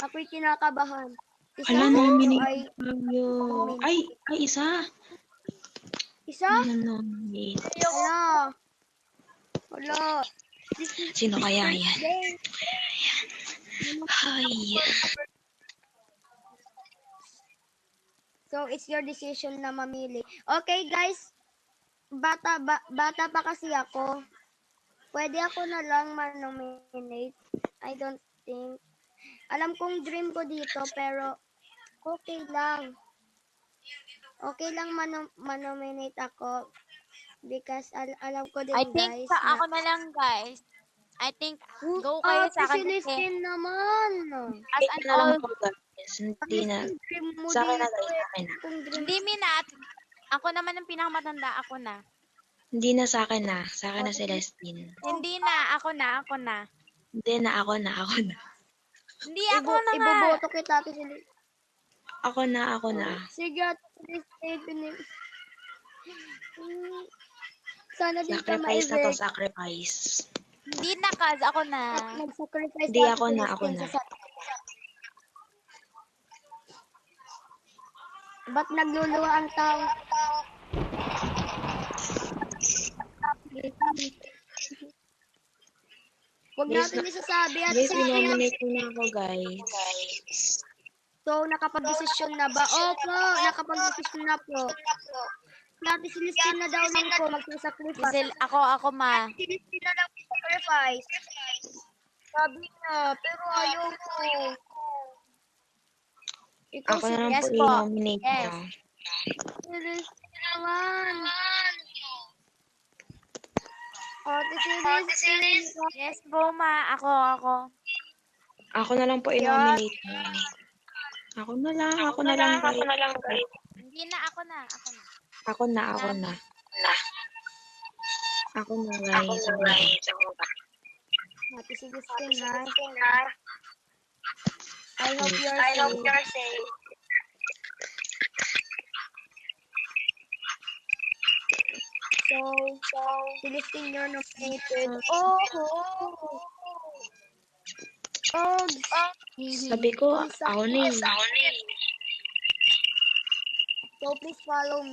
Ako'y kinakabahan. Isa Hala, ay... nominate tayo. Ay, isa. Isa? Nominate. Wala. Sino kaya yan? Ay. So, it's your decision na mamili. Okay, guys. Bata pa kasi ako. Pwede ako na lang man-nominate. I don't think. Alam kong dream ko dito, pero okay lang. Okay lang man-nominate ako. Because alam ko din, I think guys, sa ako na lang, guys. I think go kayo sa akin kasi Celestine naman. as an all, Guys. Hindi na. Dream mo Sa akin na, dito guys. Sa akin na. Kung dream hindi minat. Ako naman ang pinakamatanda, ako na. Hindi na sa akin na. Sa akin na, Celestine. Hindi na, ako na. Hindi na, ako na. Hindi ako na nga. Iboboto kita, Ate Celestine. Ako na. Sige, Ate Celestine. Sana din ka Sacrifice na to, ma-evict. sacrifice. Hindi na, Kaz. Ako na. Mag-sacrifice Hindi, Ate ako na. Celestine sa Ba't nagluluwa ang tao? Huwag natin isasabi at Guys, nominate ko na ako, guys. So, nakapag-desisyon na ba? Opo, nakapag-desisyon na po. Ate Celestine na daw lang po magsasacrifice. Ako, ma. Celestine na daw sacrifice. Sabi niya, pero ayaw ko. Ikaw Ako na lang Yes po po. i-nominate Yes. niya. Celestine naman. Ate Celestine. Yes po, ma. Ako. Ako na lang po i-nominate niya. Ako na lang, guys. Hindi na, ako na. Ako na. Guys. Ate Celestine, ha? I hope you're safe. So, Celestine, you're nominated. Sabi ko, ako na eh. So, please follow me.